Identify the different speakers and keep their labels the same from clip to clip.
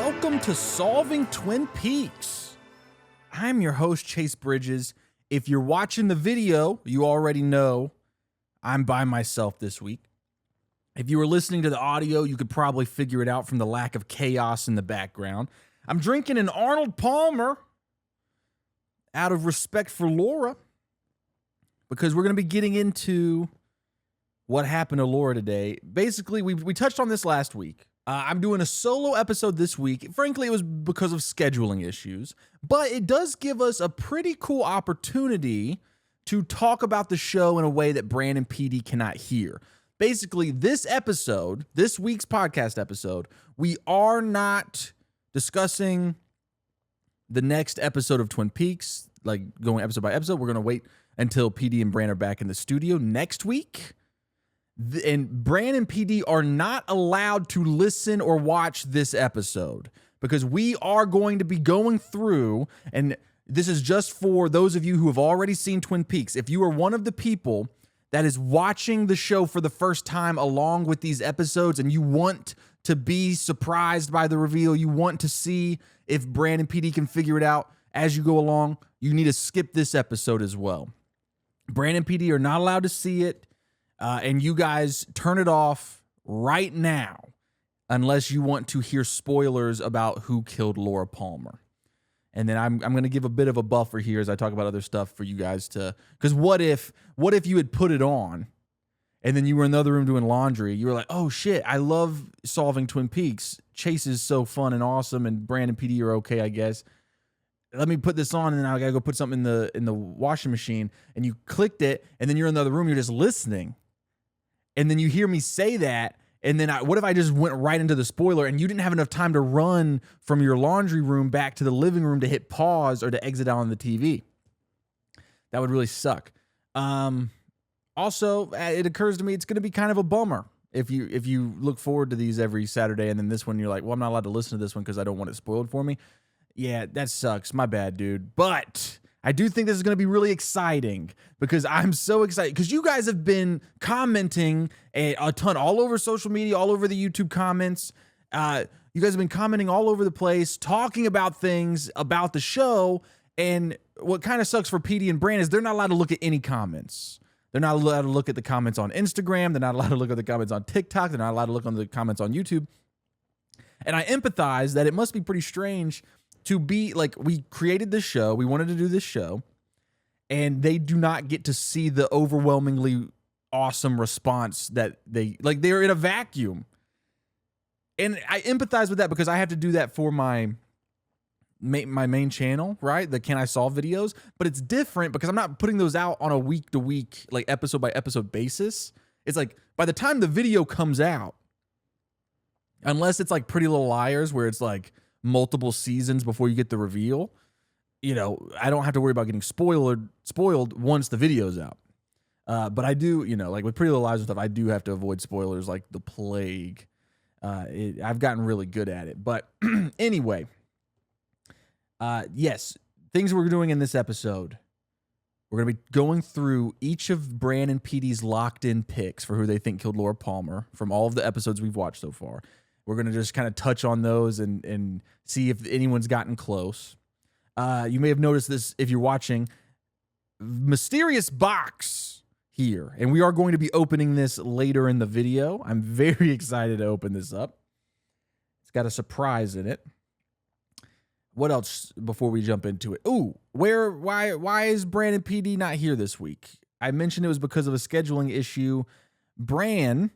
Speaker 1: welcome to Solving Twin Peaks. I'm your host, Chase Bridges. If you're watching the video, you already know I'm by myself this week. If you were listening to the audio, you could probably figure it out from the lack of chaos in the background. I'm drinking an Arnold Palmer out of respect for Laura, because we're going to be getting into what happened to Laura today. Basically, we touched on this last week. I'm doing a solo episode this week. Frankly, it was because of scheduling issues, but it does give us a pretty cool opportunity to talk about the show in a way that Bran and PD cannot hear. Basically, this week's podcast episode, we are not discussing the next episode of Twin Peaks, like going episode by episode. We're going to wait until PD and Bran are back in the studio next week. And Bran and PD are not allowed to listen or watch this episode because we are going to be going through, and this is just for those of you who have already seen Twin Peaks. If you are one of the people that is watching the show for the first time along with these episodes and you want to be surprised by the reveal, you want to see if Bran and PD can figure it out as you go along, you need to skip this episode as well. Bran and PD are not allowed to see it. And you guys turn it off right now unless you want to hear spoilers about who killed Laura Palmer. And then I'm going to give a bit of a buffer here as I talk about other stuff for you guys to, because what if you had put it on and then you were in the other room doing laundry? You were like, oh shit, I love solving Twin Peaks. Chase is so fun and awesome, and Bran and PD are okay, I guess. Let me put this on, and then I gotta go put something in the washing machine. And you clicked it, and then you're in the other room, you're just listening. And then you hear me say that, and then what if I just went right into the spoiler and you didn't have enough time to run from your laundry room back to the living room to hit pause or to exit out on the TV? That would really suck. Also, it occurs to me it's going to be kind of a bummer if you look forward to these every Saturday, and then this one you're like, well, I'm not allowed to listen to this one because I don't want it spoiled for me. Yeah, that sucks. My bad, dude. But I do think this is going to be really exciting because I'm so excited because you guys have been commenting a ton all over social media, all over the YouTube comments. You guys have been commenting all over the place, talking about things about the show. And what kind of sucks for PD and Bran is they're not allowed to look at any comments. They're not allowed to look at the comments on Instagram. They're not allowed to look at the comments on TikTok. They're not allowed to look on the comments on YouTube. And I empathize that it must be pretty strange to be like, we created this show, we wanted to do this show, and they do not get to see the overwhelmingly awesome response that they're in a vacuum. And I empathize with that because I have to do that for my main channel, right? The Can I Solve videos, but it's different because I'm not putting those out on a week to week, like episode by episode basis. It's like by the time the video comes out, unless it's like Pretty Little Liars where it's like multiple seasons before you get the reveal, I don't have to worry about getting spoiled once the video's out. But I do, like with Pretty Little Liars and stuff, I do have to avoid spoilers like the plague. I've gotten really good at it. But anyway, yes, things we're doing in this episode. We're going to be going through each of Bran and PD's locked-in picks for who they think killed Laura Palmer from all of the episodes we've watched so far. We're going to just kind of touch on those and see if anyone's gotten close. You may have noticed this if you're watching. Mysterious box here. And we are going to be opening this later in the video. I'm very excited to open this up. It's got a surprise in it. What else before we jump into it? Ooh, why is Bran and PD not here this week? I mentioned it was because of a scheduling issue. Bran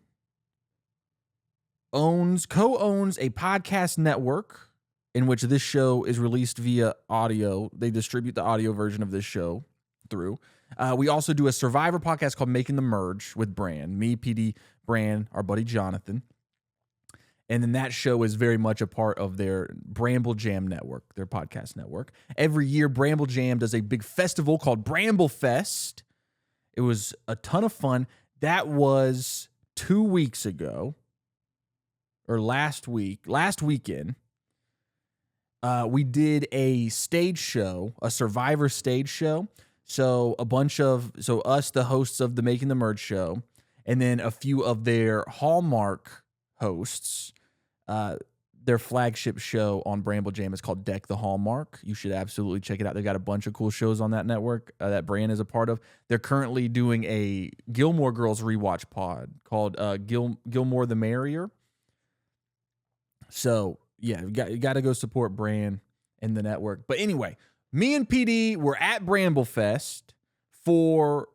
Speaker 1: co-owns a podcast network in which this show is released via audio. They distribute the audio version of this show through. We also do a Survivor podcast called Making the Merge with Bran. Me, PD, Bran, our buddy Jonathan. And then that show is very much a part of their Bramble Jam network, their podcast network. Every year, Bramble Jam does a big festival called Bramble Fest. It was a ton of fun. That was 2 weeks ago. Or last weekend, we did a stage show, a Survivor stage show. So us, the hosts of the Making the Merge show, and then a few of their Hallmark hosts their flagship show on Bramble Jam is called Deck the Hallmark. You should absolutely check it out. They've got a bunch of cool shows on that network that Bran is a part of. They're currently doing a Gilmore Girls rewatch pod called Gilmore the Merrier. So, yeah, you got to go support Bran and the network. But anyway, me and PD were at Bramblefest for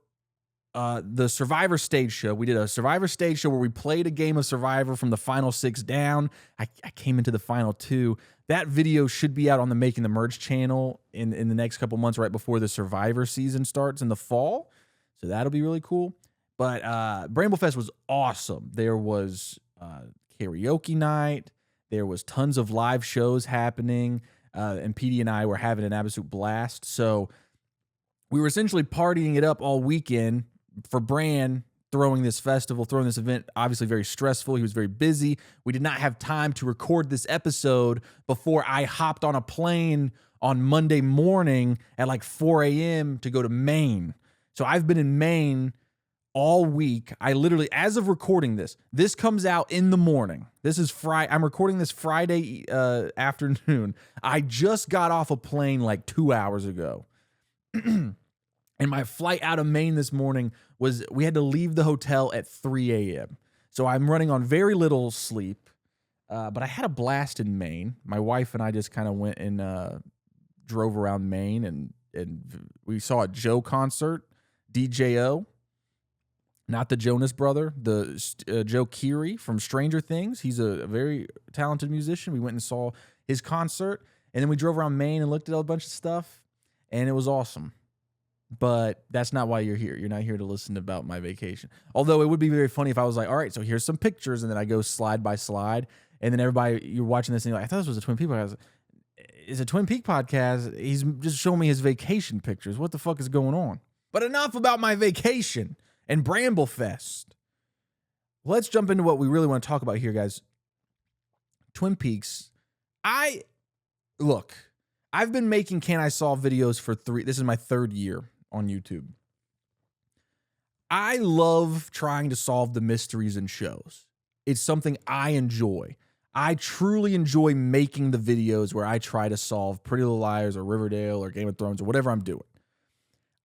Speaker 1: the Survivor Stage Show. We did a Survivor Stage Show where we played a game of Survivor from the final 6 down. I came into the final 2. That video should be out on the Making the Merge channel in the next couple months, right before the Survivor season starts in the fall. So that'll be really cool. But Bramblefest was awesome. There was karaoke night. There was tons of live shows happening. And PD and I were having an absolute blast. So we were essentially partying it up all weekend for Bran, throwing this festival, throwing this event, obviously very stressful. He was very busy. We did not have time to record this episode before I hopped on a plane on Monday morning at like 4 a.m. to go to Maine. So I've been in Maine all week. I literally, as of recording this comes out in the morning. This is Friday. I'm recording this Friday afternoon. I just got off a plane like 2 hours ago. And my flight out of Maine this morning was, we had to leave the hotel at 3 a.m. So I'm running on very little sleep, but I had a blast in Maine. My wife and I just kind of went and drove around Maine, and we saw a Joe concert, DJO, not the Jonas brother, the Joe Keery from Stranger Things. He's a very talented musician. We went and saw his concert, and then we drove around Maine and looked at a bunch of stuff, and it was awesome. But that's not why you're here. You're not here to listen about my vacation. Although it would be very funny if I was like, all right, so here's some pictures, and then I go slide by slide, and then everybody, you're watching this, and you're like, I thought this was a Twin Peaks podcast. It's a Twin Peaks podcast. He's just showing me his vacation pictures. What the fuck is going on? But enough about my vacation and Bramblefest. Let's jump into what we really want to talk about here, guys. Twin Peaks. I've been making Can I Solve videos for this is my 3rd year on YouTube. I love trying to solve the mysteries in shows. It's something I enjoy. I truly enjoy making the videos where I try to solve Pretty Little Liars or Riverdale or Game of Thrones or whatever I'm doing.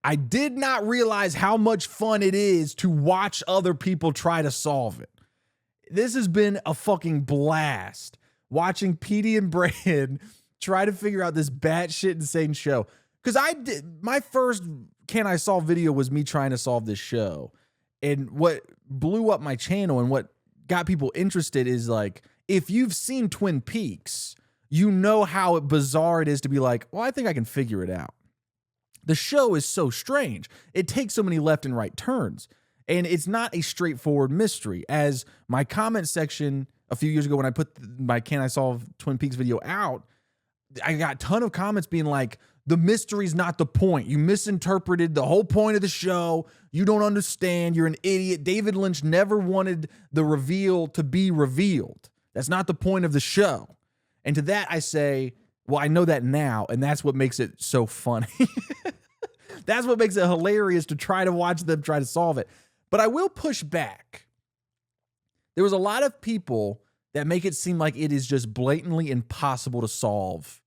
Speaker 1: I did not realize how much fun it is to watch other people try to solve it. This has been a fucking blast watching PD and Bran try to figure out this batshit insane show. Because my first Can I Solve video was me trying to solve this show. And what blew up my channel and what got people interested is like, if you've seen Twin Peaks, you know how bizarre it is to be like, well, I think I can figure it out. The show is so strange. It takes so many left and right turns. And it's not a straightforward mystery. As my comment section a few years ago when I put my Can I Solve Twin Peaks video out, I got a ton of comments being like, the mystery's not the point. You misinterpreted the whole point of the show. You don't understand. You're an idiot. David Lynch never wanted the reveal to be revealed. That's not the point of the show. And to that I say, well, I know that now, and that's what makes it so funny. That's what makes it hilarious to try to watch them try to solve it. But I will push back. There was a lot of people that make it seem like it is just blatantly impossible to solve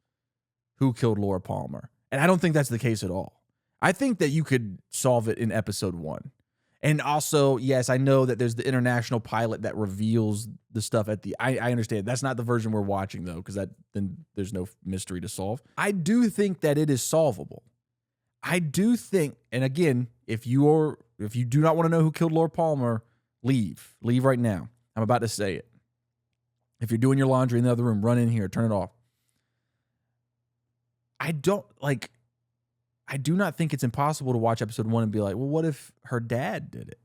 Speaker 1: who killed Laura Palmer. And I don't think that's the case at all. I think that you could solve it in episode 1. And also, yes, I know that there's the international pilot that reveals the stuff at the... I understand. That's not the version we're watching, though, because then there's no mystery to solve. I do think that it is solvable. I do think, and again, if you do not want to know who killed Laura Palmer, leave. Leave right now. I'm about to say it. If you're doing your laundry in the other room, run in here, turn it off. I do not think it's impossible to watch episode 1 and be like, well, what if her dad did it?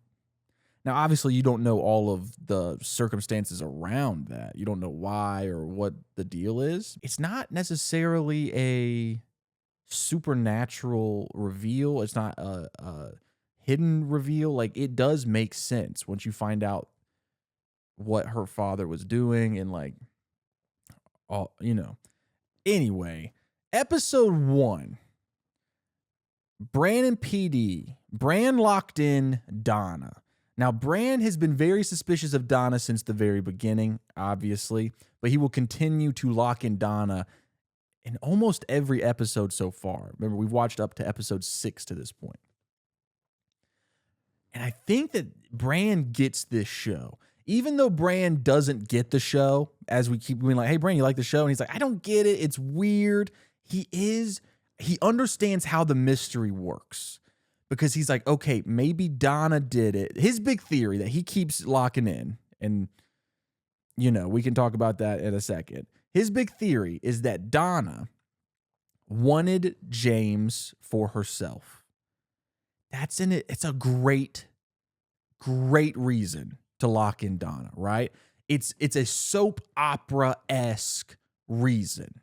Speaker 1: Now, obviously, you don't know all of the circumstances around that. You don't know why or what the deal is. It's not necessarily a supernatural reveal. It's not a hidden reveal. Like, it does make sense once you find out what her father was doing and, like, all, you know. Anyway, episode 1. Bran and PD. Bran locked in Donna. Now, Bran has been very suspicious of Donna since the very beginning, obviously, but he will continue to lock in Donna in almost every episode so far. Remember, we've watched up to episode 6 to this point. And I think that Bran gets this show. Even though Bran doesn't get the show, as we keep being like, hey, Bran, you like the show? And he's like, I don't get it. It's weird. He understands how the mystery works. Because he's like, okay, maybe Donna did it. His big theory that he keeps locking in, and, we can talk about that in a second. His big theory is that Donna wanted James for herself. That's in it. It's a great reason to lock in Donna, right? It's a soap opera-esque reason.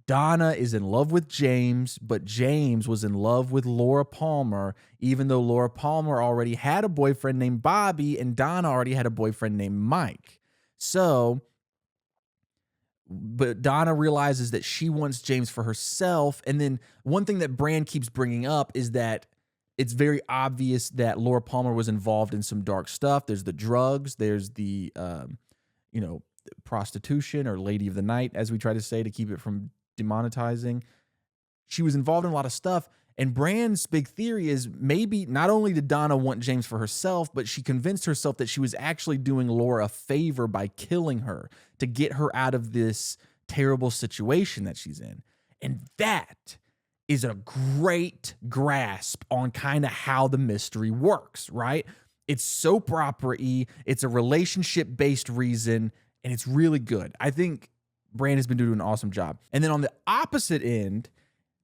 Speaker 1: Donna is in love with James, but James was in love with Laura Palmer, even though Laura Palmer already had a boyfriend named Bobby and Donna already had a boyfriend named Mike. But Donna realizes that she wants James for herself. And then one thing that Bran keeps bringing up is that it's very obvious that Laura Palmer was involved in some dark stuff. There's the drugs, there's the, prostitution, or lady of the night, as we try to say, to keep it from demonetizing. She was involved in a lot of stuff. And Bran's big theory is maybe not only did Donna want James for herself, but she convinced herself that she was actually doing Laura a favor by killing her to get her out of this terrible situation that she's in. And that is a great grasp on kind of how the mystery works, right? It's soap opera-y, it's a relationship-based reason, and it's really good. I think Bran has been doing an awesome job. And then on the opposite end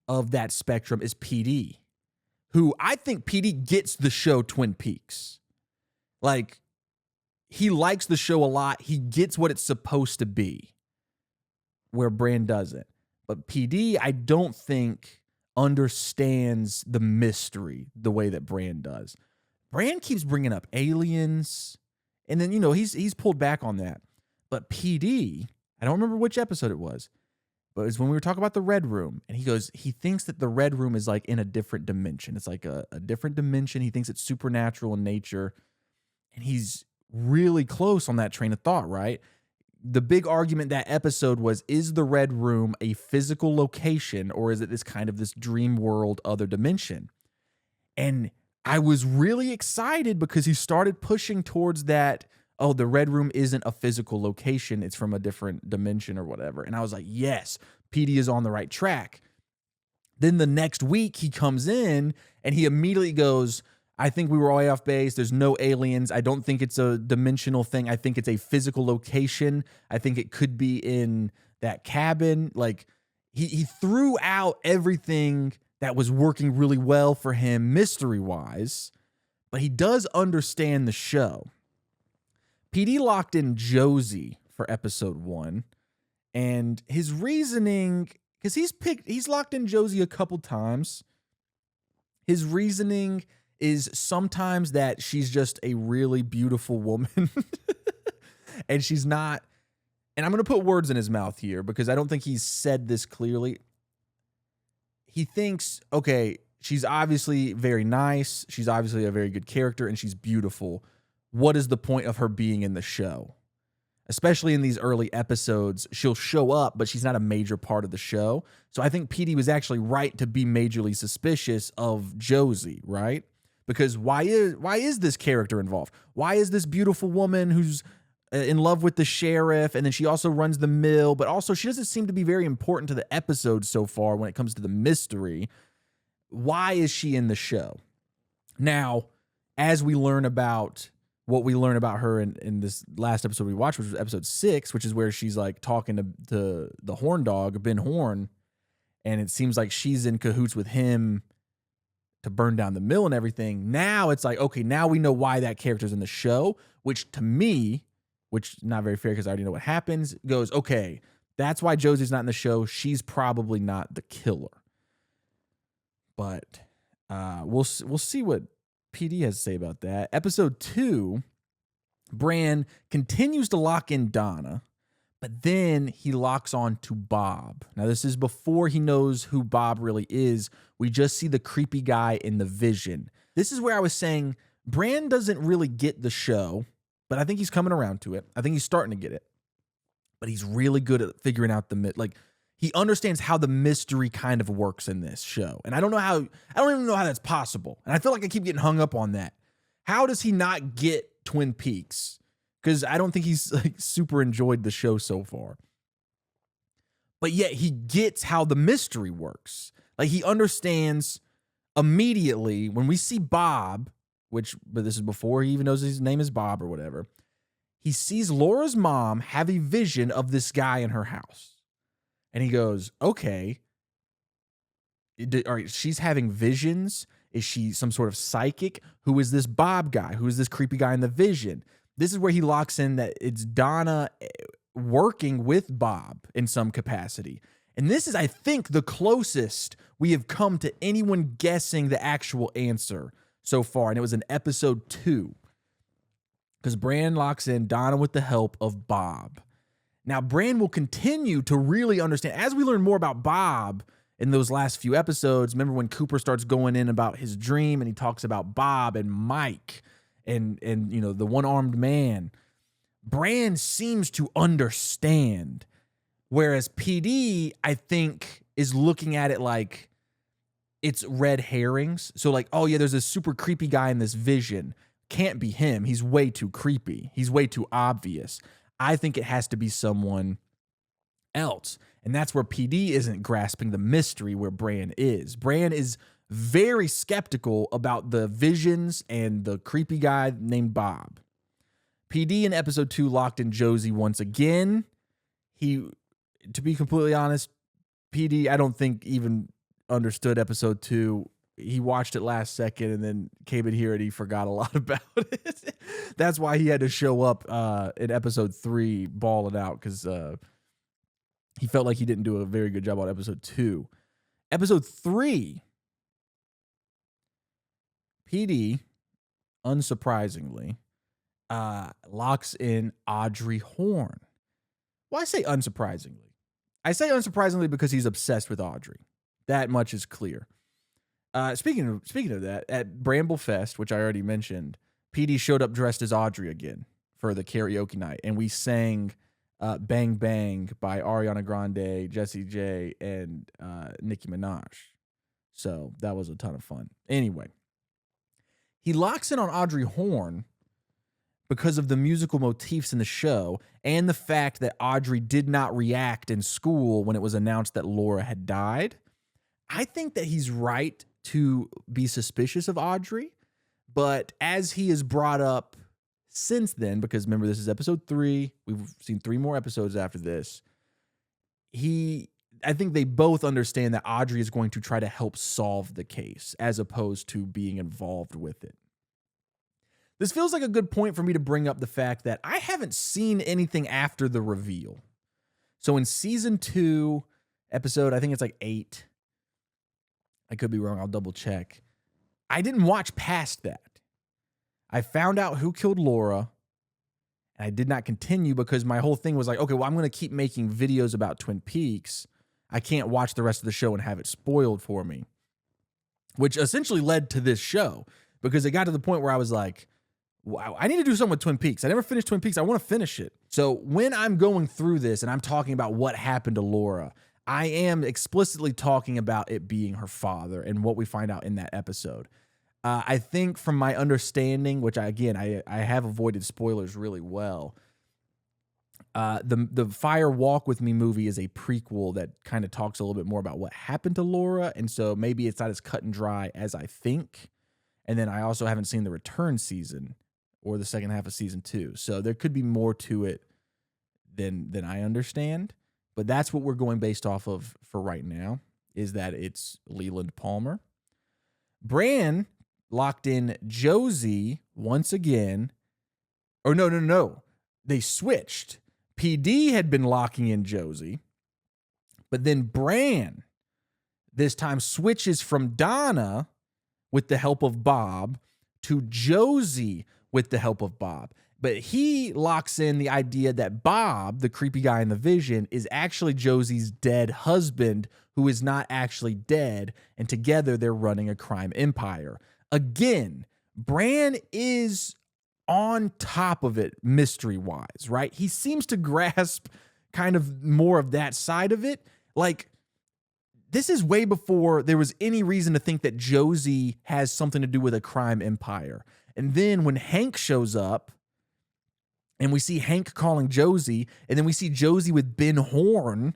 Speaker 1: of that spectrum is PD, who I think PD gets the show Twin Peaks. Like, he likes the show a lot. He gets what it's supposed to be, where Bran doesn't. But PD, I don't think, understands the mystery the way that Bran does. Bran keeps bringing up aliens, and then, he's pulled back on that. But PD, I don't remember which episode it was, but it's when we were talking about the Red Room, and he thinks that the Red Room is like in a different dimension. It's like a different dimension. He thinks it's supernatural in nature, and he's really close on that train of thought, right? The big argument that episode was, is the Red Room a physical location, or is it this kind of this dream world, other dimension? And I was really excited because he started pushing towards that, oh, the Red Room isn't a physical location, it's from a different dimension or whatever. And I was like, yes, PD is on the right track. Then the next week he comes in and he immediately goes, I think we were all way off base. There's no aliens. I don't think it's a dimensional thing. I think it's a physical location. I think it could be in that cabin. Like, he threw out everything that was working really well for him mystery-wise, but he does understand the show. PD locked in Josie for episode 1, and his reasoning, because he's locked in Josie a couple times. His reasoning is sometimes that she's just a really beautiful woman and she's not, and I'm going to put words in his mouth here because I don't think he's said this clearly. He thinks, okay, she's obviously very nice. She's obviously a very good character and she's beautiful. What is the point of her being in the show? Especially in these early episodes, she'll show up, but she's not a major part of the show. So I think PD was actually right to be majorly suspicious of Josie, right? Because why is this character involved? Why is this beautiful woman who's in love with the sheriff, and then she also runs the mill, but also she doesn't seem to be very important to the episode so far when it comes to the mystery. Why is she in the show? Now, as we learn about what we learn about her in this last episode we watched, which was episode 6, which is where she's like talking to the horn dog, Ben Horn, and it seems like she's in cahoots with him to burn down the mill and everything. Now it's like, okay, now we know why that character's in the show, which to me, which is not very fair because I already know what happens, goes, okay, that's why Josie's not in the show. She's probably not the killer. But we'll see what PD has to say about that. Episode 2, Bran continues to lock in Donna, but then he locks on to Bob. Now, this is before he knows who Bob really is. We just see the creepy guy in the vision. This is where I was saying Bran doesn't really get the show, but I think he's coming around to it. I think he's starting to get it. But he's really good at figuring out he understands how the mystery kind of works in this show. And I don't even know how that's possible. And I feel like I keep getting hung up on that. How does he not get Twin Peaks? Because I don't think he's super enjoyed the show so far. But yet he gets how the mystery works. Like, he understands immediately when we see Bob, but this is before he even knows his name is Bob or whatever. He sees Laura's mom have a vision of this guy in her house. And he goes, okay, all right, she's having visions. Is she some sort of psychic? Who is this Bob guy? Who is this creepy guy in the vision? This is where he locks in that it's Donna working with Bob in some capacity. And this is, I think, the closest we have come to anyone guessing the actual answer so far. And it was in episode 2. Because Bran locks in Donna with the help of Bob. Now, Bran will continue to really understand, as we learn more about Bob in those last few episodes. Remember when Cooper starts going in about his dream and he talks about Bob and Mike and the one-armed man. Bran seems to understand, whereas PD, I think, is looking at it like it's red herrings. So like, oh yeah, there's a super creepy guy in this vision. Can't be him. He's way too creepy. He's way too obvious. I think it has to be someone else. And that's where PD isn't grasping the mystery where Bran is. Bran is very skeptical about the visions and the creepy guy named Bob. PD in episode 2 locked in Josie once again. To be completely honest, PD, I don't think even understood episode 2. He watched it last second and then came in here and he forgot a lot about it. That's why he had to show up in episode 3 balling out, because he felt like he didn't do a very good job on episode 2. Episode 3, PD, unsurprisingly, locks in Audrey Horne. Well, I say unsurprisingly. I say unsurprisingly because he's obsessed with Audrey. That much is clear. Speaking of that, at Bramble Fest, which I already mentioned, PD showed up dressed as Audrey again for the karaoke night, and we sang Bang Bang by Ariana Grande, Jessie J, and Nicki Minaj. So that was a ton of fun. Anyway, he locks in on Audrey Horne because of the musical motifs in the show and the fact that Audrey did not react in school when it was announced that Laura had died. I think that he's right to be suspicious of Audrey, but as he is brought up since then, because remember, this is episode 3, we've seen 3 more episodes after this, I think they both understand that Audrey is going to try to help solve the case as opposed to being involved with it. This feels like a good point for me to bring up the fact that I haven't seen anything after the reveal. So in season 2, episode, I think it's like 8, I could be wrong, I'll double check, I didn't watch past that. I found out who killed Laura, and I did not continue because my whole thing was like, okay, well, I'm going to keep making videos about Twin Peaks. I can't watch the rest of the show and have it spoiled for me, which essentially led to this show, because it got to the point where I was like, wow, I need to do something with Twin Peaks. I never finished Twin Peaks. I want to finish it. So when I'm going through this and I'm talking about what happened to Laura, I am explicitly talking about it being her father and what we find out in that episode. I think from my understanding, which I have avoided spoilers really well, the Fire Walk With Me movie is a prequel that kind of talks a little bit more about what happened to Laura, and so maybe it's not as cut and dry as I think. And then I also haven't seen the return season or the second half of season 2, so there could be more to it than I understand. But that's what we're going based off of for right now, is that it's Leland Palmer. Bran locked in Josie once again. Or no. They switched. PD had been locking in Josie, but then Bran this time switches from Donna with the help of Bob to Josie with the help of Bob. But he locks in the idea that Bob, the creepy guy in the vision, is actually Josie's dead husband, who is not actually dead, and together they're running a crime empire. Again, Bran is on top of it mystery-wise, right? He seems to grasp kind of more of that side of it. Like, this is way before there was any reason to think that Josie has something to do with a crime empire. And then when Hank shows up, and we see Hank calling Josie, and then we see Josie with Ben Horn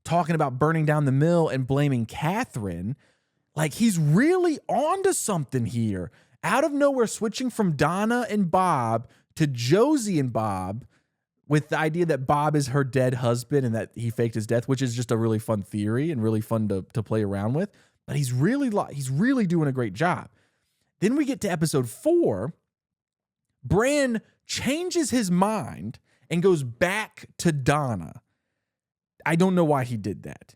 Speaker 1: talking about burning down the mill and blaming Catherine, like, he's really onto something here. Out of nowhere, switching from Donna and Bob to Josie and Bob, with the idea that Bob is her dead husband and that he faked his death, which is just a really fun theory and really fun to play around with. But he's really doing a great job. Then we get to episode 4. Bran changes his mind and goes back to Donna. I don't know why he did that.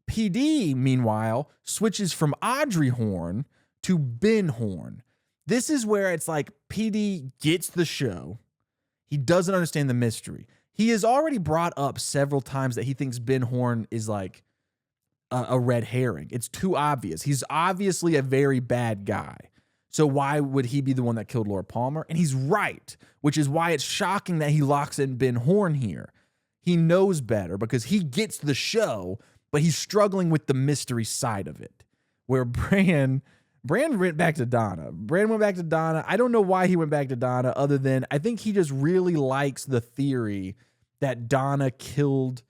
Speaker 1: PD, meanwhile, switches from Audrey Horn to Ben Horn. This is where it's like PD gets the show. He doesn't understand the mystery. He has already brought up several times that he thinks Ben Horn is like a red herring. It's too obvious. He's obviously a very bad guy. So why would he be the one that killed Laura Palmer? And he's right, which is why it's shocking that he locks in Ben Horn here. He knows better because he gets the show, but he's struggling with the mystery side of it, where Bran went back to Donna. I don't know why he went back to Donna, other than I think he just really likes the theory that Donna killed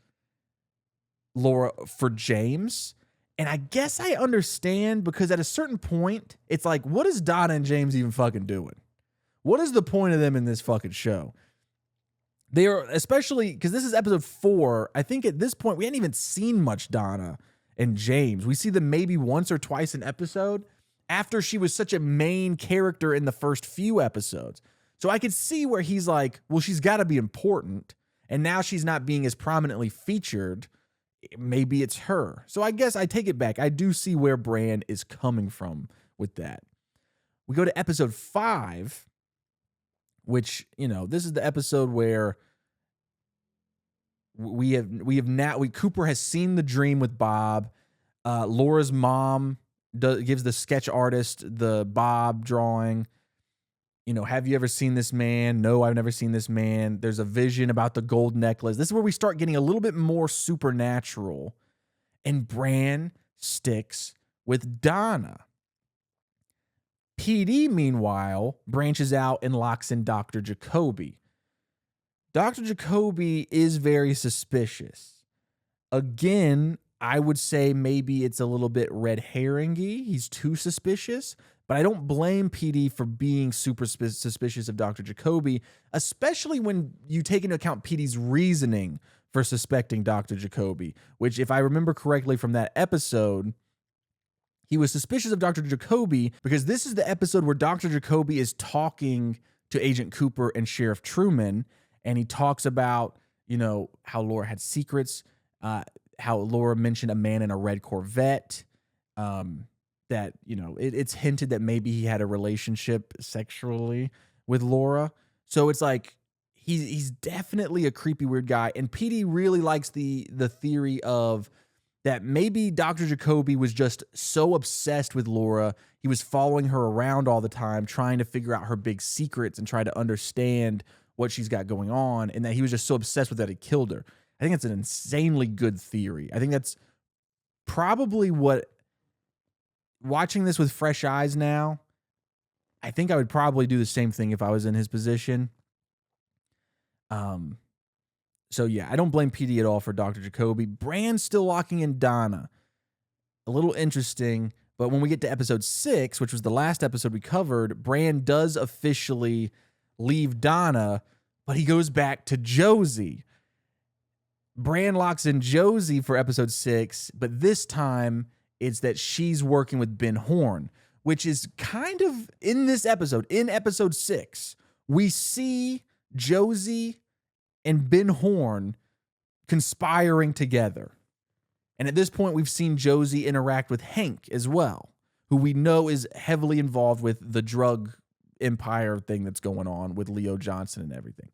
Speaker 1: Laura for James. And I guess I understand, because at a certain point, it's like, what is Donna and James even fucking doing? What is the point of them in this fucking show? They are, especially because this is episode 4. I think at this point, we hadn't even seen much Donna and James. We see them maybe once or twice an episode after she was such a main character in the first few episodes. So I could see where he's like, well, she's got to be important. And now she's not being as prominently featured. Maybe it's her. So I guess I take it back. I do see where Bran is coming from with that. We go to episode 5, which, this is the episode where Cooper has seen the dream with Bob. Laura's mom gives the sketch artist the Bob drawing. Have you ever seen this man? No, I've never seen this man. There's a vision about the gold necklace. This is where we start getting a little bit more supernatural. And Bran sticks with Donna. PD, meanwhile, branches out and locks in Dr. Jacoby. Dr. Jacoby is very suspicious. Again, I would say maybe it's a little bit red herring-y. He's too suspicious. But I don't blame PD for being super suspicious of Dr. Jacoby, especially when you take into account PD's reasoning for suspecting Dr. Jacoby, which, if I remember correctly from that episode, he was suspicious of Dr. Jacoby because this is the episode where Dr. Jacoby is talking to Agent Cooper and Sheriff Truman, and he talks about, how Laura had secrets, how Laura mentioned a man in a red Corvette, that, it's hinted that maybe he had a relationship sexually with Laura. So it's like, he's definitely a creepy, weird guy. And PD really likes the theory of that maybe Dr. Jacoby was just so obsessed with Laura, he was following her around all the time, trying to figure out her big secrets and try to understand what she's got going on, and that he was just so obsessed with that he killed her. I think that's an insanely good theory. I think that's probably what, watching this with fresh eyes now, I think I would probably do the same thing if I was in his position. So yeah, I don't blame PD at all for Dr. Jacoby. Bran's still locking in Donna. A little interesting, but when we get to episode 6, which was the last episode we covered, Bran does officially leave Donna, but he goes back to Josie. Bran locks in Josie for episode 6, but this time it's that she's working with Ben Horn, which is kind of in this episode. In episode 6, we see Josie and Ben Horn conspiring together. And at this point, we've seen Josie interact with Hank as well, who we know is heavily involved with the drug empire thing that's going on with Leo Johnson and everything.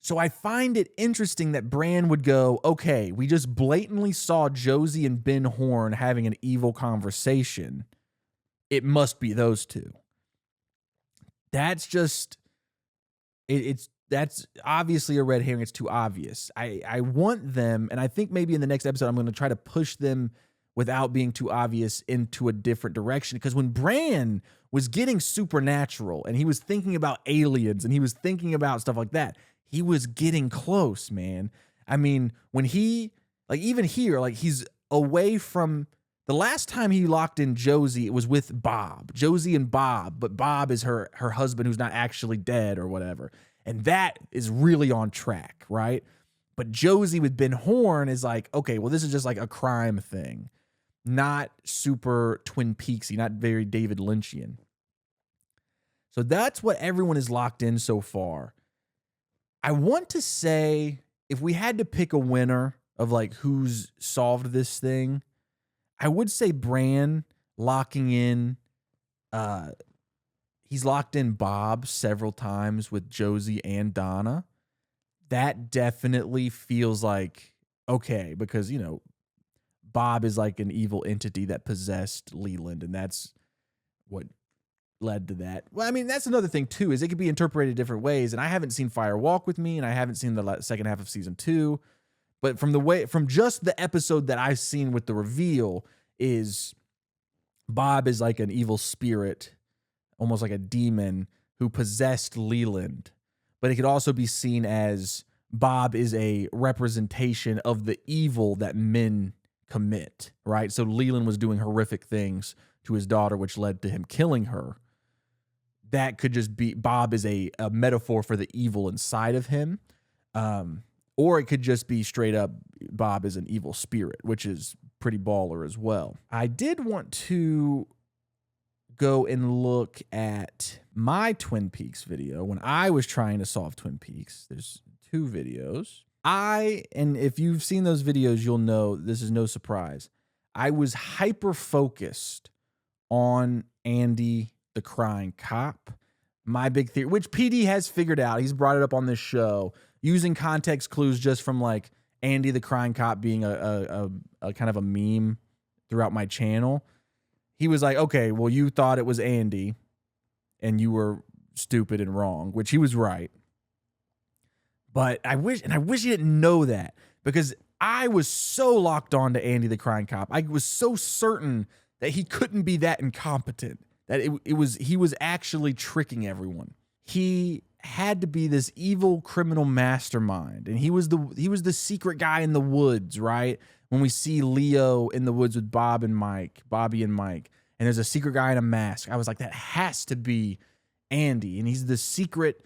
Speaker 1: So I find it interesting that Bran would go, okay, we just blatantly saw Josie and Ben Horn having an evil conversation. it must be those two. That's just that's obviously a red herring. It's too obvious. I want them, and I think maybe in the next episode I'm going to try to push them without being too obvious into a different direction. Because when Bran was getting supernatural and he was thinking about aliens and he was thinking about stuff like that, he was getting close, man. I mean, when he, like, even here, like, he's away from the last time he locked in Josie, it was with Bob, Josie and Bob, but Bob is her husband who's not actually dead or whatever. And that is really on track, right? But Josie with Ben Horn is like, okay, well, this is just like a crime thing, not super Twin Peaksy, not very David Lynchian. So that's what everyone is locked in so far. I want to say, if we had to pick a winner of like who's solved this thing, I would say Bran locking in, he's locked in Bob several times with Josie and Donna. That definitely feels like, okay, because, you know, Bob is like an evil entity that possessed Leland, and that's what led to that. Well, I mean, that's another thing too, is it could be interpreted different ways, and I haven't seen Fire Walk with Me, and I haven't seen the second half of season 2, but from just the episode that I've seen with the reveal, is Bob is like an evil spirit, almost like a demon who possessed Leland. But it could also be seen as Bob is a representation of the evil that men commit, right? So Leland was doing horrific things to his daughter, which led to him killing her. That could just be, Bob is a metaphor for the evil inside of him. Or it could just be straight up, Bob is an evil spirit, which is pretty baller as well. I did want to go and look at my Twin Peaks video when I was trying to solve Twin Peaks. There's 2 videos. And if you've seen those videos, you'll know this is no surprise. I was hyper focused on Andy, the crying cop. My big theory, which PD has figured out, he's brought it up on this show, using context clues just from like Andy, the crying cop being a kind of a meme throughout my channel. He was like, okay, well, you thought it was Andy and you were stupid and wrong, which he was right. But I wish he didn't know that, because I was so locked on to Andy, the crying cop. I was so certain that he couldn't be that incompetent, that he was actually tricking everyone. He had to be this evil criminal mastermind, and he was the secret guy in the woods, right? When we see Leo in the woods with Bobby and Mike, and there's a secret guy in a mask, I was like, that has to be Andy, and he's the secret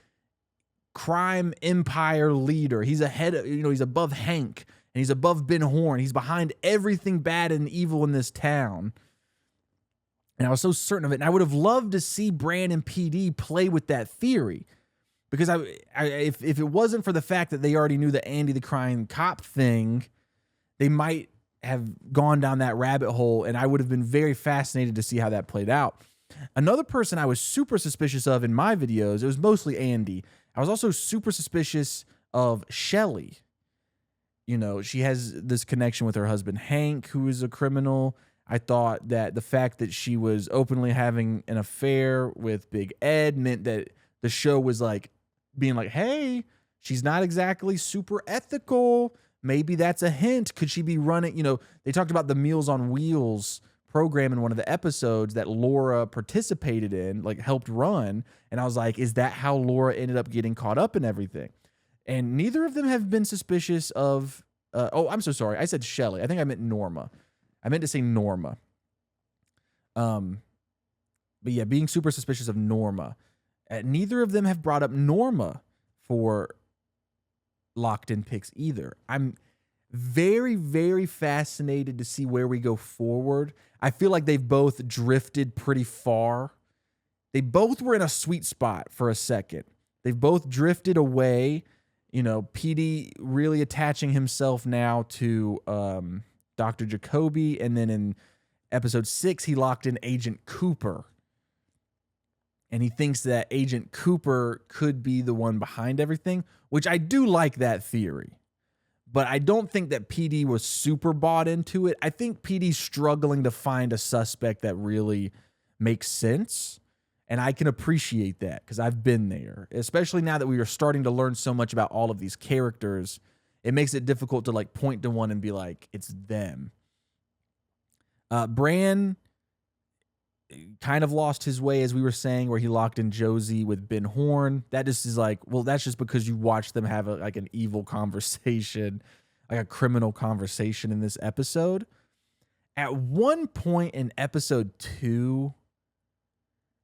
Speaker 1: crime empire leader. He's ahead of, he's above Hank, and he's above Ben Horn. He's behind everything bad and evil in this town. And I was so certain of it. And I would have loved to see Bran and PD play with that theory, because if it wasn't for the fact that they already knew the Andy the crying cop thing, they might have gone down that rabbit hole, and I would have been very fascinated to see how that played out. Another person I was super suspicious of in my videos, it was mostly Andy. I was also super suspicious of Shelly. She has this connection with her husband, Hank, who is a criminal. I thought that the fact that she was openly having an affair with Big Ed meant that the show was like being like, hey, she's not exactly super ethical. Maybe that's a hint. Could she be running? They talked about the Meals on Wheels program in one of the episodes that Laura participated in, like helped run. And I was like, is that how Laura ended up getting caught up in everything? And neither of them have been suspicious of, I'm so sorry. I said Shelly. I think I meant Norma. I meant to say Norma. But yeah, being super suspicious of Norma. Neither of them have brought up Norma for locked in picks either. I'm very, very fascinated to see where we go forward. I feel like they've both drifted pretty far. They both were in a sweet spot for a second. They've both drifted away. PD really attaching himself now to Dr. Jacoby. And then in episode 6, he locked in Agent Cooper. And he thinks that Agent Cooper could be the one behind everything, which I do like that theory. But I don't think that PD was super bought into it. I think PD's struggling to find a suspect that really makes sense. And I can appreciate that because I've been there, especially now that we are starting to learn so much about all of these characters. It makes it difficult to like point to one and be like, it's them. Bran kind of lost his way, as we were saying, where he locked in Josie with Ben Horn. That just is like, well, that's just because you watch them have like an evil conversation, like a criminal conversation in this episode. At one point in episode 2,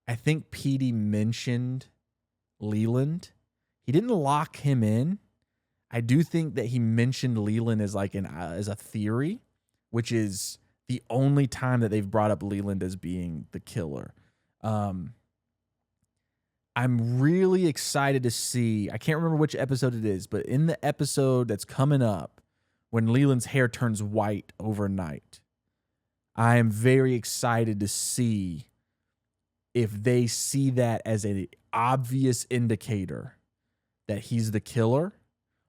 Speaker 1: I think PD mentioned Leland. He didn't lock him in. I do think that he mentioned Leland as like as a theory, which is the only time that they've brought up Leland as being the killer. I'm really excited to see. I can't remember which episode it is, but in the episode that's coming up, when Leland's hair turns white overnight, I am very excited to see if they see that as an obvious indicator that he's the killer,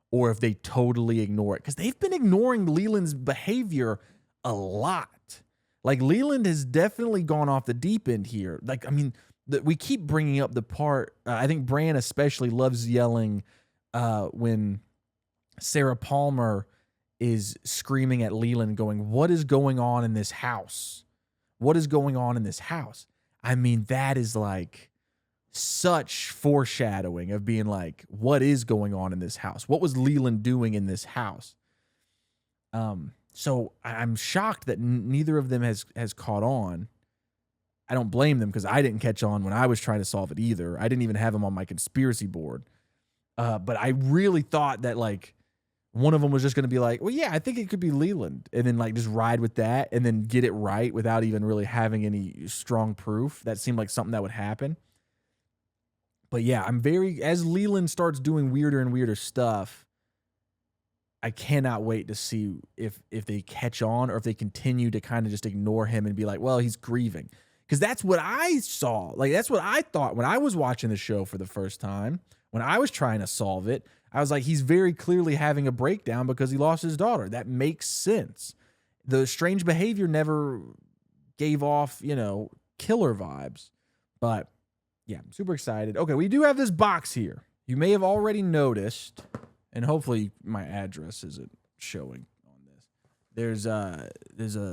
Speaker 1: or if they totally ignore it. Because they've been ignoring Leland's behavior a lot. Like, Leland has definitely gone off the deep end here. Like, I mean, we keep bringing up the part, I think Bran especially loves yelling when Sarah Palmer is screaming at Leland going, what is going on in this house? What is going on in this house? I mean, that is like such foreshadowing of being like, what is going on in this house? What was Leland doing in this house? So I'm shocked that neither of them has caught on. I don't blame them because I didn't catch on when I was trying to solve it either. I didn't even have them on my conspiracy board. But I really thought that like one of them was just going to be like, well, yeah, I think it could be Leland. And then like just ride with that and then get it right without even really having any strong proof. That seemed like something that would happen. But yeah, as Leland starts doing weirder and weirder stuff, I cannot wait to see if they catch on or if they continue to kind of just ignore him and be like, well, he's grieving. Because that's what I saw. Like, that's what I thought when I was watching the show for the first time. When I was trying to solve it, I was like, he's very clearly having a breakdown because he lost his daughter. That makes sense. The strange behavior never gave off, killer vibes. But yeah, I'm super excited. Okay, we do have this box here. You may have already noticed, and hopefully my address isn't showing on this. There's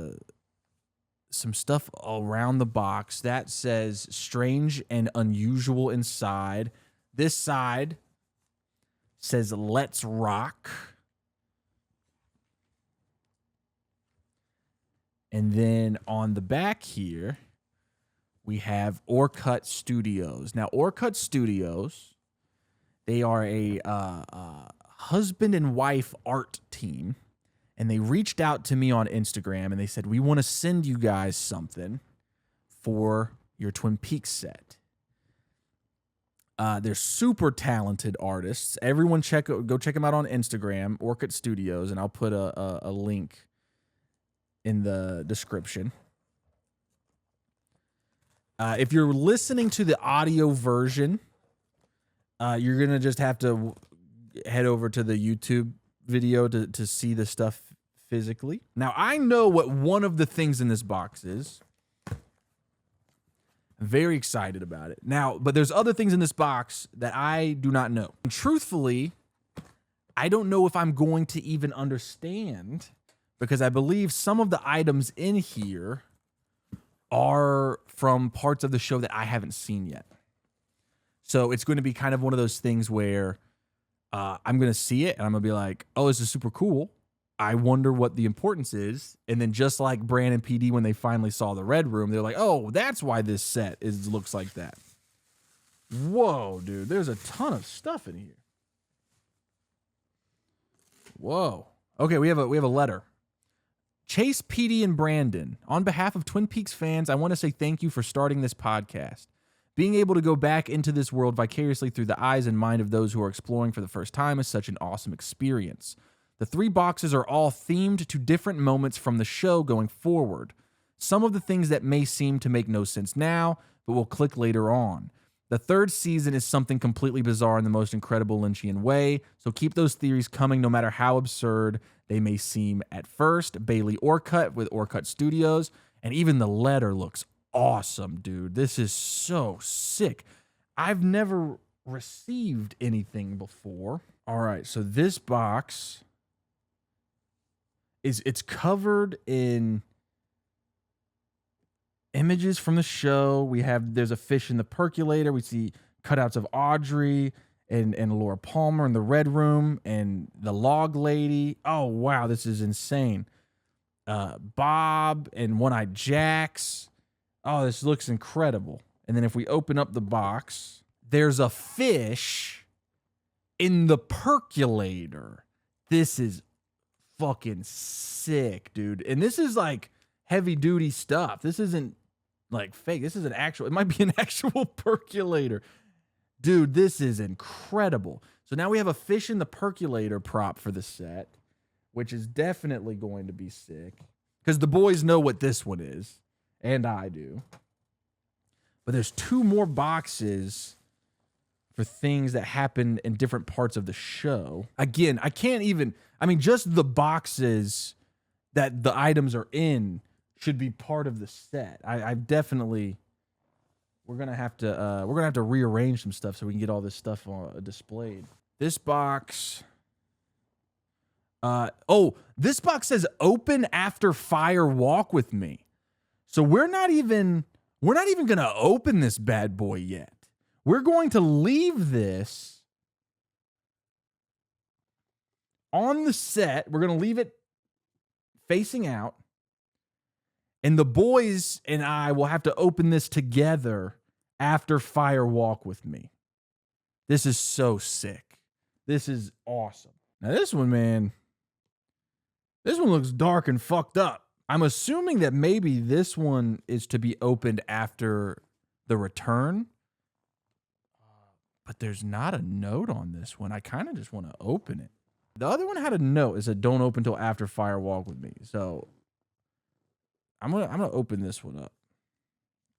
Speaker 1: some stuff around the box that says strange and unusual inside. This side says let's rock. And then on the back here, we have Orcut Studios. Now, Orcut Studios, they are a husband and wife art team. And they reached out to me on Instagram and they said, we want to send you guys something for your Twin Peaks set. They're super talented artists. Everyone go check them out on Instagram, Orcut Studios, and I'll put a link in the description. If you're listening to the audio version, you're going to just have to head over to the YouTube video to see the stuff physically. Now, I know what one of the things in this box is. I'm very excited about it. Now, but there's other things in this box that I do not know. And truthfully, I don't know if I'm going to even understand because I believe some of the items in here are from parts of the show that I haven't seen yet. So it's going to be kind of one of those things where I'm going to see it and I'm going to be like, oh, this is super cool. I wonder what the importance is. And then just like Bran and PD, when they finally saw the Red Room, they're like, oh, that's why this set looks like that. Whoa, dude. There's a ton of stuff in here. Whoa. Okay, we have a letter. Chase, PD, and Brandon, on behalf of Twin Peaks fans, I want to say thank you for starting this podcast. Being able to go back into this world vicariously through the eyes and mind of those who are exploring for the first time is such an awesome experience. The 3 boxes are all themed to different moments from the show going forward. Some of the things that may seem to make no sense now, but will click later on. The 3rd season is something completely bizarre in the most incredible Lynchian way, so keep those theories coming no matter how absurd they may seem at first. Bailey Orcut with Orcut Studios, and even the letter looks awesome, dude. This is so sick. I've never received anything before. All right, so this box it's covered in images from the show. There's a fish in the percolator. We see cutouts of Audrey and Laura Palmer in the Red Room and the Log Lady. Oh wow, this is insane. Bob and One-Eyed Jax. Oh, this looks incredible. And then if we open up the box, there's a fish in the percolator. This is fucking sick, dude. And this is like heavy duty stuff. This isn't like fake. This is it might be an actual percolator. Dude, this is incredible. So now we have a fish in the percolator prop for the set, which is definitely going to be sick because the boys know what this one is, and I do. But there's 2 more boxes for things that happen in different parts of the show. Again, just the boxes that the items are in should be part of the set. We're gonna have to rearrange some stuff so we can get all this stuff displayed. This box. This box says open after fire walk with me. So we're not even gonna open this bad boy yet. We're going to leave this on the set. We're gonna leave it facing out. And the boys and I will have to open this together after fire walk with me. This is so sick. This is awesome. Now this one, man. This one looks dark and fucked up. I'm assuming that maybe this one is to be opened after the return. But there's not a note on this one. I kind of just want to open it. The other one had a note. It said, don't open till after fire walk with me. So I'm gonna open this one up.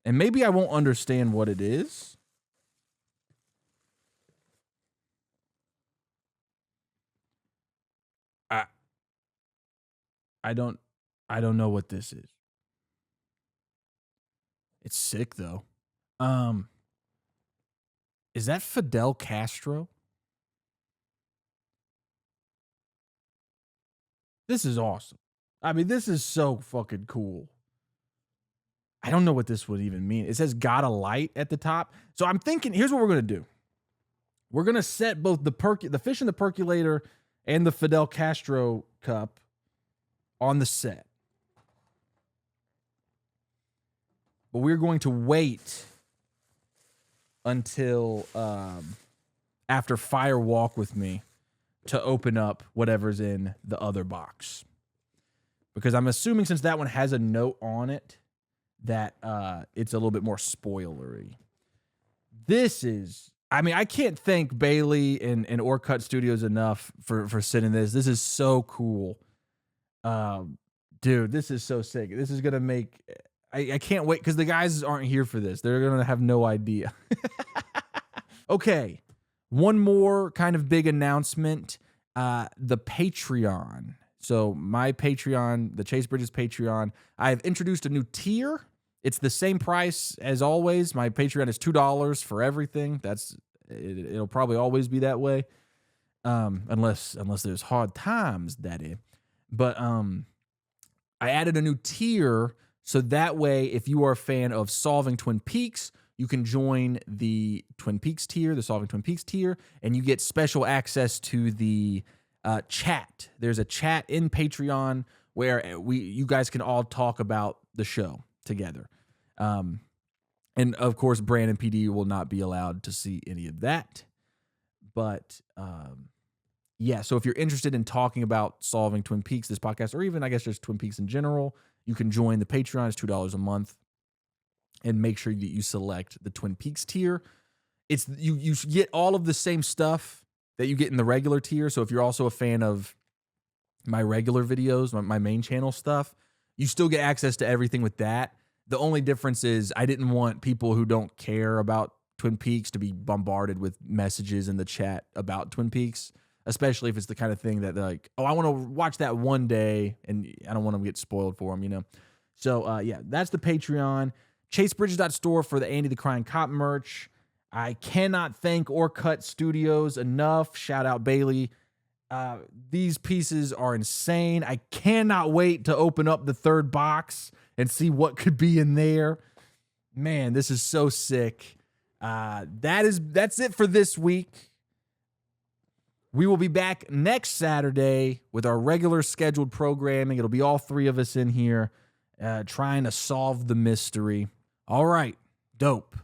Speaker 1: And maybe I won't understand what it is. I don't know what this is. It's sick though. Is that Fidel Castro? This is awesome. I mean, this is so fucking cool. I don't know what this would even mean. It says got a light at the top. So I'm thinking, here's what we're going to do. We're going to set both the fish in the percolator and the Fidel Castro cup on the set. But we're going to wait until after fire walk with me to open up whatever's in the other box. Because I'm assuming since that one has a note on it, that it's a little bit more spoilery. This is, I mean, I can't thank Bailey and Orcut Studios enough for sending this. This is so cool. Dude, this is so sick. This is going to make, I can't wait because the guys aren't here for this. They're going to have no idea. Okay. One more kind of big announcement. The Patreon. So my Patreon, the Chase Bridges Patreon, I've introduced a new tier. It's the same price as always. My Patreon is $2 for everything. It'll probably always be that way. Unless there's hard times, Daddy. But I added a new tier so that way if you are a fan of Solving Twin Peaks, you can join the Twin Peaks tier, the Solving Twin Peaks tier, and you get special access to the chat. There's a chat in Patreon where you guys can all talk about the show together. And of course, Bran and PD will not be allowed to see any of that. But yeah, so if you're interested in talking about Solving Twin Peaks, this podcast, or even I guess just Twin Peaks in general, you can join the Patreon. It's $2 a month. And make sure that you select the Twin Peaks tier. It's you get all of the same stuff that you get in the regular tier. So if you're also a fan of my regular videos, my main channel stuff, you still get access to everything with that. The only difference is I didn't want people who don't care about Twin Peaks to be bombarded with messages in the chat about Twin Peaks, especially if it's the kind of thing that they're like, oh, I want to watch that one day, and I don't want to get spoiled for them, you know? So, yeah, that's the Patreon. ChaseBridges.store for the Andy the Crying Cop merch. I cannot thank Orcut Studios enough. Shout out Bailey. These pieces are insane. I cannot wait to open up the third box and see what could be in there. Man, this is so sick. That's it for this week. We will be back next Saturday with our regular scheduled programming. It'll be all three of us in here trying to solve the mystery. All right, dope.